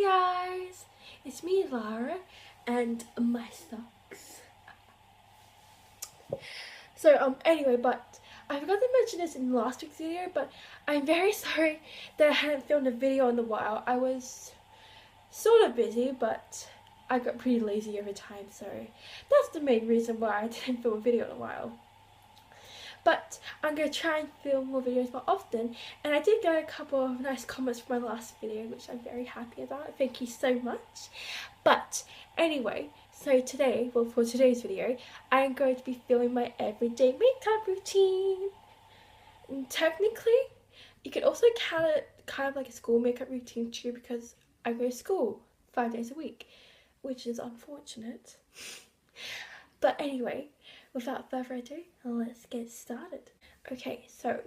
Hey guys, it's me Lara and my socks. So anyway, but I forgot to mention this in last week's video, but I'm very sorry that I hadn't filmed a video in a while. I was sort of busy, but I got pretty lazy over time, so that's the main reason why I didn't film a video in a while. But I'm going to try and film more videos more often, and I did get a couple of nice comments from my last video, which I'm very happy about. Thank you so much. But anyway, so today, well, for today's video, I'm going to be filming my everyday makeup routine. And technically, you could also count it kind of like a school makeup routine too, because I go to school 5 days a week, which is unfortunate. But anyway, without further ado, let's get started. Okay, so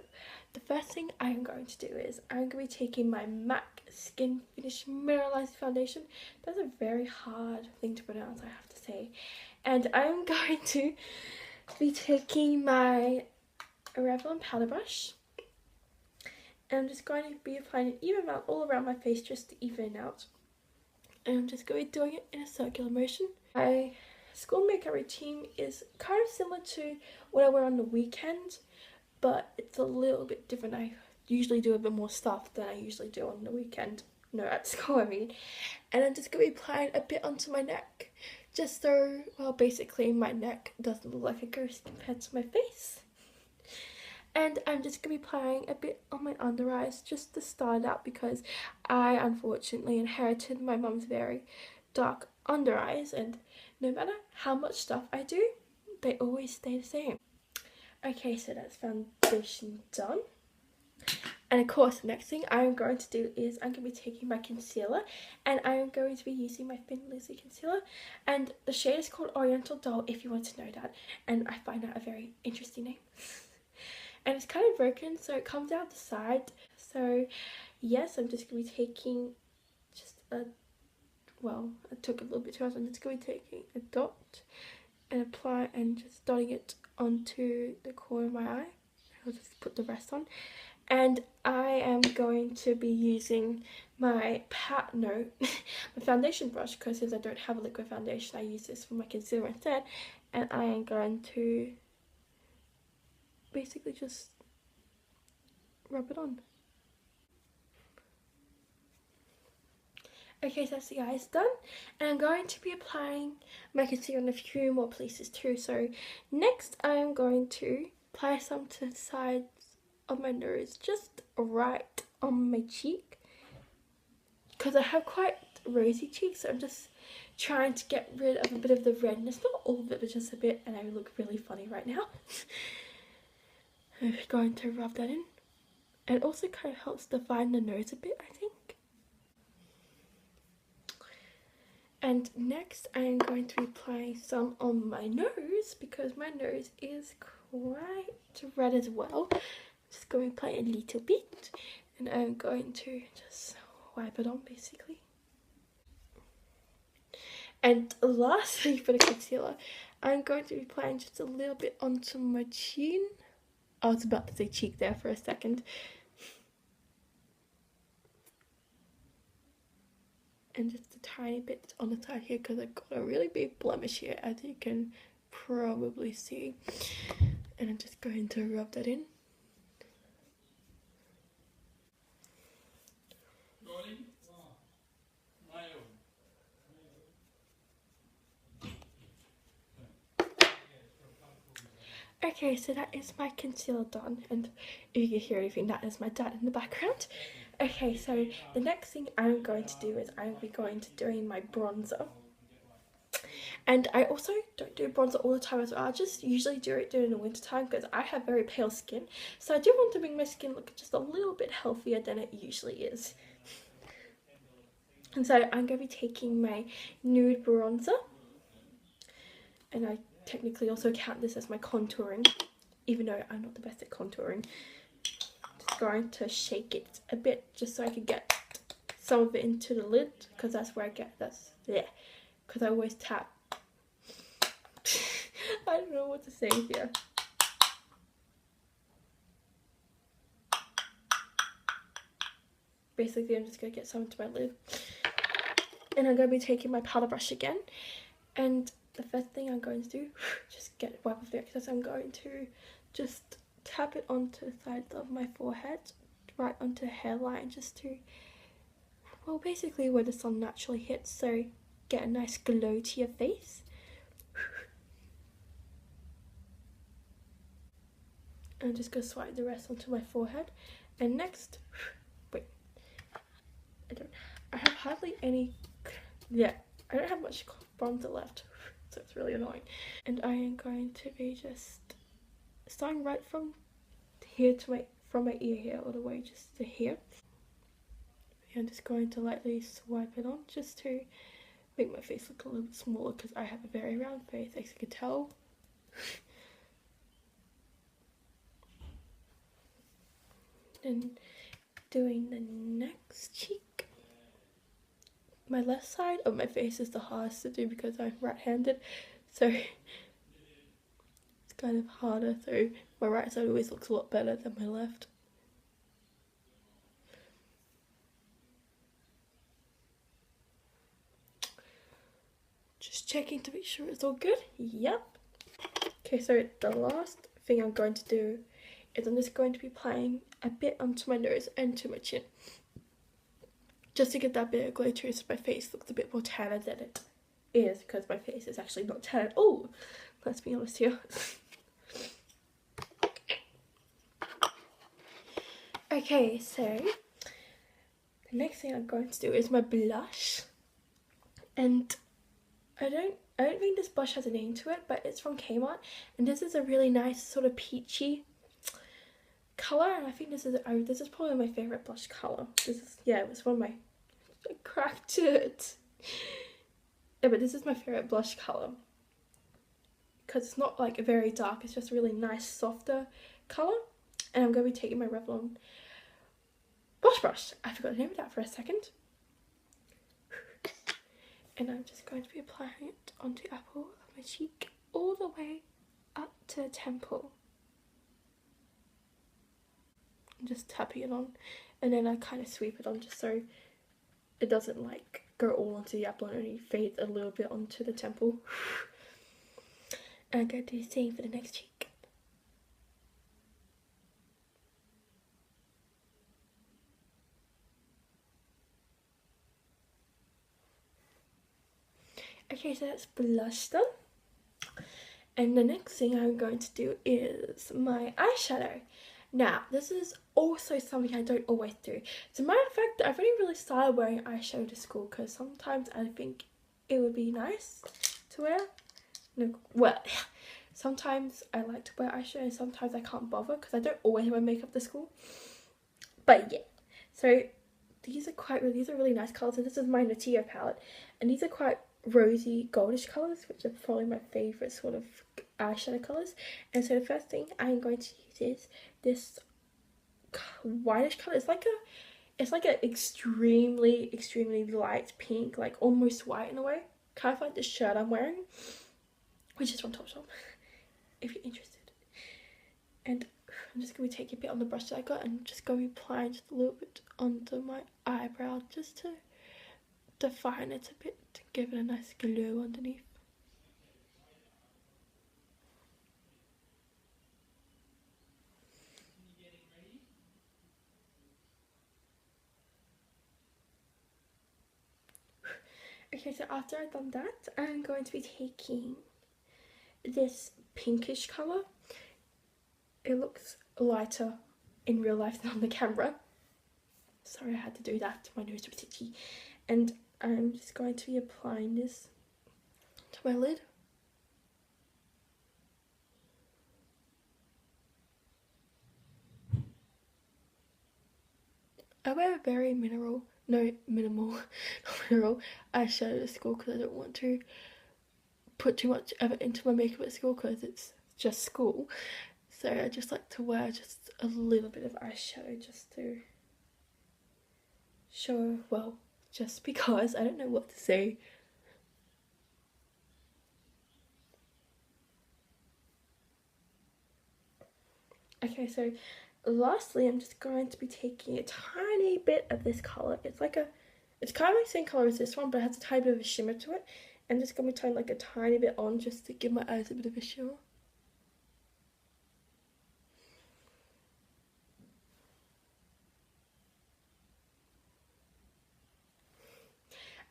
the first thing I'm going to do is I'm going to be taking my MAC Skin Finish Mineralizing Foundation. That's a very hard thing to pronounce, I have to say. And I'm going to be taking my Revlon powder brush. And I'm just going to be applying an even amount all around my face just to even it out. And I'm just going to be doing it in a circular motion. My school makeup routine is kind of similar to what I wear on the weekend, but it's a little bit different. I usually do a bit more stuff than I usually do on the weekend. No, at school I mean. And I'm just going to be applying a bit onto my neck, just so, well, basically my neck doesn't look like a ghost compared to my face. And I'm just going to be applying a bit on my under eyes just to start out, because I unfortunately inherited my mum's very dark under eyes, and no matter how much stuff I do, they always stay the same. Okay, so that's foundation done. And of course, the next thing I'm going to do is I'm going to be taking my concealer, and I am going to be using my Thin Lizzy concealer, and the shade is called Oriental Doll, if you want to know that, and I find that a very interesting name. And it's kind of broken, so it comes out the side. So yes, I'm just going to be taking just a, well, I took a little bit too much. I'm just going to be taking a dot and apply and just dotting it onto the corner of my eye. I'll just put the rest on. And I am going to be using my my foundation brush, because since I don't have a liquid foundation, I use this for my concealer instead. And I am going to basically just rub it on. Okay, so that's the eyes done, and I'm going to be applying my concealer in a few more places too. So next I am going to apply some to the sides of my nose, just right on my cheek, because I have quite rosy cheeks, so I'm just trying to get rid of a bit of the redness, not all of it, but just a bit, and I look really funny right now. I'm going to rub that in. And it also kind of helps define the nose a bit, I think. And next I am going to be applying some on my nose, because my nose is quite red as well. Just going to apply a little bit, and I'm going to just wipe it on basically. And lastly, for the concealer, I'm going to be applying just a little bit onto my chin. I was about to say cheek there for a second. And just a tiny bit on the side here, because I've got a really big blemish here, as you can probably see. And I'm just going to rub that in. Okay, so that is my concealer done, and if you can hear anything, that is my dad in the background. Okay, so the next thing I'm going to do is I'm going to doing my bronzer. And I also don't do bronzer all the time as well. I just usually do it during the winter time, because I have very pale skin. So I do want to make my skin look just a little bit healthier than it usually is. And so I'm going to be taking my nude bronzer, and I technically also count this as my contouring, even though I'm not the best at contouring. Just going to shake it a bit just so I can get some of it into the lid, because that's where I get this. Yeah, because I always tap. I don't know what to say here. Basically, I'm just going to get some into my lid. And I'm going to be taking my powder brush again. And the first thing I'm going to do, just get wipe off the excess, I'm going to just tap it onto the sides of my forehead, right onto the hairline, just to, well, basically where the sun naturally hits, so get a nice glow to your face. And I'm just going to swipe the rest onto my forehead. And next, wait, I have hardly any, yeah, I don't have much bronzer left, so it's really annoying. And I am going to be just starting right from here to from my ear here all the way just to here. I'm just going to lightly swipe it on just to make my face look a little bit smaller, because I have a very round face, as you can tell. And doing the next cheek. My left side of my face is the hardest to do because I'm right-handed, so it's kind of harder, so my right side always looks a lot better than my left. Just checking to make sure it's all good. Yep. Okay, so the last thing I'm going to do is I'm just going to be applying a bit onto my nose and to my chin, just to get that bit of glow to it, so my face looks a bit more tanner than it is, because my face is actually not tan. Oh, let's be honest here. Okay, so the next thing I'm going to do is my blush, and I don't think this blush has a name to it, but it's from Kmart, and this is a really nice sort of peachy color, and I think this is probably my favorite blush color. This is, yeah, it was one of my, I cracked it. Yeah, but this is my favorite blush color because it's not like very dark, it's just a really nice softer color. And I'm going to be taking my Revlon blush brush, I forgot the name of that for a second, and I'm just going to be applying it onto the apple of my cheek all the way up to the temple. I'm just tapping it on, and then I kind of sweep it on just so it doesn't like go all onto the apple and only fades a little bit onto the temple. And I'm going to do the same for the next cheek. Okay, so that's blush done. And the next thing I'm going to do is my eyeshadow. Now, this is also something I don't always do. As a matter of fact, I've only really started wearing eyeshadow to school because sometimes I think it would be nice to wear. No, well, sometimes I like to wear eyeshadow and sometimes I can't bother because I don't always wear makeup to school. But yeah, so these are really nice colours, and this is my Natia palette, and these are quite rosy goldish colours, which are probably my favourite sort of eyeshadow colours. And so the first thing I'm going to use is this whitish colour. It's like a extremely light pink, like almost white in a way, kind of like the shirt I'm wearing, which is from Topshop if you're interested. And I'm just going to be taking a bit on the brush that I got and just going to be applying just a little bit onto my eyebrow just to define it a bit, to give it a nice glow underneath. Okay, so after I've done that, I'm going to be taking this pinkish colour. It looks lighter in real life than on the camera. Sorry, I had to do that. My nose was itchy. And I'm just going to be applying this to my lid. I wear a very minimal eyeshadow at school because I don't want to put too much effort into my makeup at school because it's just school. So I just like to wear just a little bit of eyeshadow just to show, well, just because. I don't know what to say. Okay, so lastly, I'm just going to be taking a tiny bit of this colour. It's like a It's kind of like the same colour as this one, but it has a tiny bit of a shimmer to it. And just going to be turning like a tiny bit on just to give my eyes a bit of a shimmer.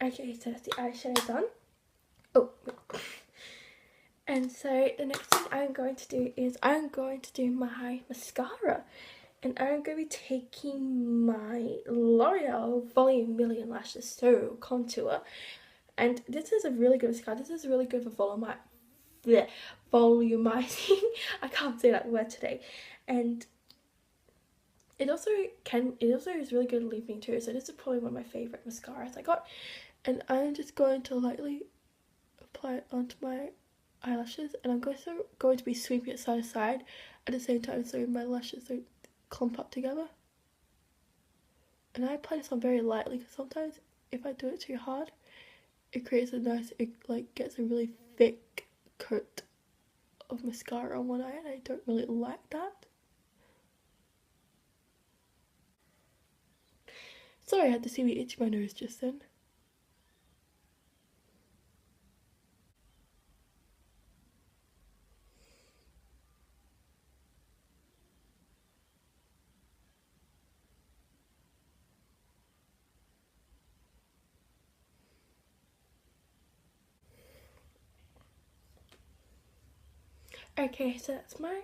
Okay, so that's the eyeshadow done. Oh, and so the next thing I'm going to do is I'm going to do my mascara. And I'm going to be taking my L'Oreal Volume Million Lashes So Contour. And this is a really good mascara. This is really good for volumizing. I can't say that word today. And it also is really good at leave-in too. So this is probably one of my favourite mascaras I got. And I'm just going to lightly apply it onto my eyelashes, and I'm also going to be sweeping it side to side at the same time so my lashes don't clump up together. And I apply this on very lightly because sometimes if I do it too hard, it creates it like gets a really thick coat of mascara on one eye, and I don't really like that. Sorry, I had to see me itch my nose just then. Okay, so that's my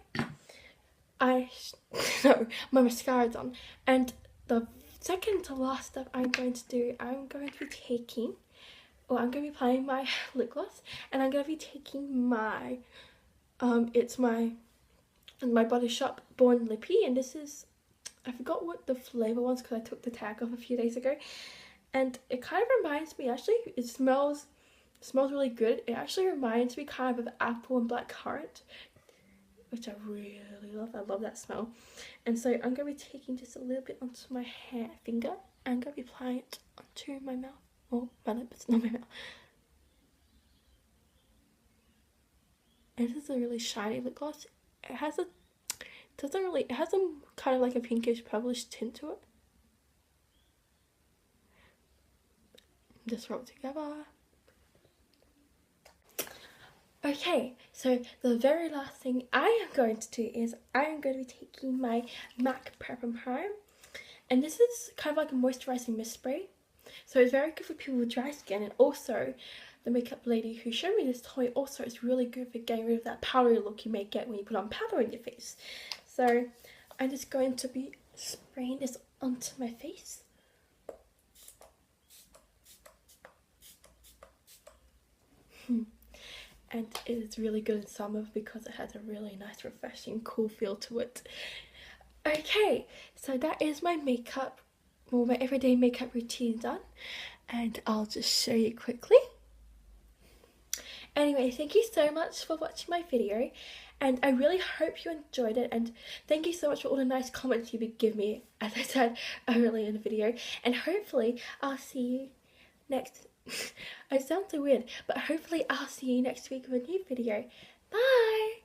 my mascara done. And the second to last step I'm going to do, I'm going to be taking, I'm going to be applying my lip gloss, and I'm going to be taking my, it's my Body Shop Born Lippy, and this is, I forgot what the flavour was because I took the tag off a few days ago, and it kind of reminds me, actually, it smells really good. It actually reminds me kind of apple and blackcurrant, which I really love. I love that smell. And so I'm going to be taking just a little bit onto my finger, and I'm going to be applying it onto my mouth. Well, my lips, not my mouth. And this is a really shiny lip gloss. It has a kind of like a pinkish purplish tint to it. Just roll it together. Okay, so the very last thing I am going to do is I am going to be taking my MAC Prep and Prime, and this is kind of like a moisturising mist spray, so it's very good for people with dry skin. And also the makeup lady who showed me this toy also it's really good for getting rid of that powdery look you may get when you put on powder in your face. So I'm just going to be spraying this onto my face. And it is really good in summer because it has a really nice, refreshing, cool feel to it. Okay, so that is my makeup, well, my everyday makeup routine done, and I'll just show you quickly. Anyway, thank you so much for watching my video, and I really hope you enjoyed it, and thank you so much for all the nice comments you would give me, as I said earlier in the video, and hopefully I'll see you next. It sounds so weird, but hopefully I'll see you next week with a new video. Bye!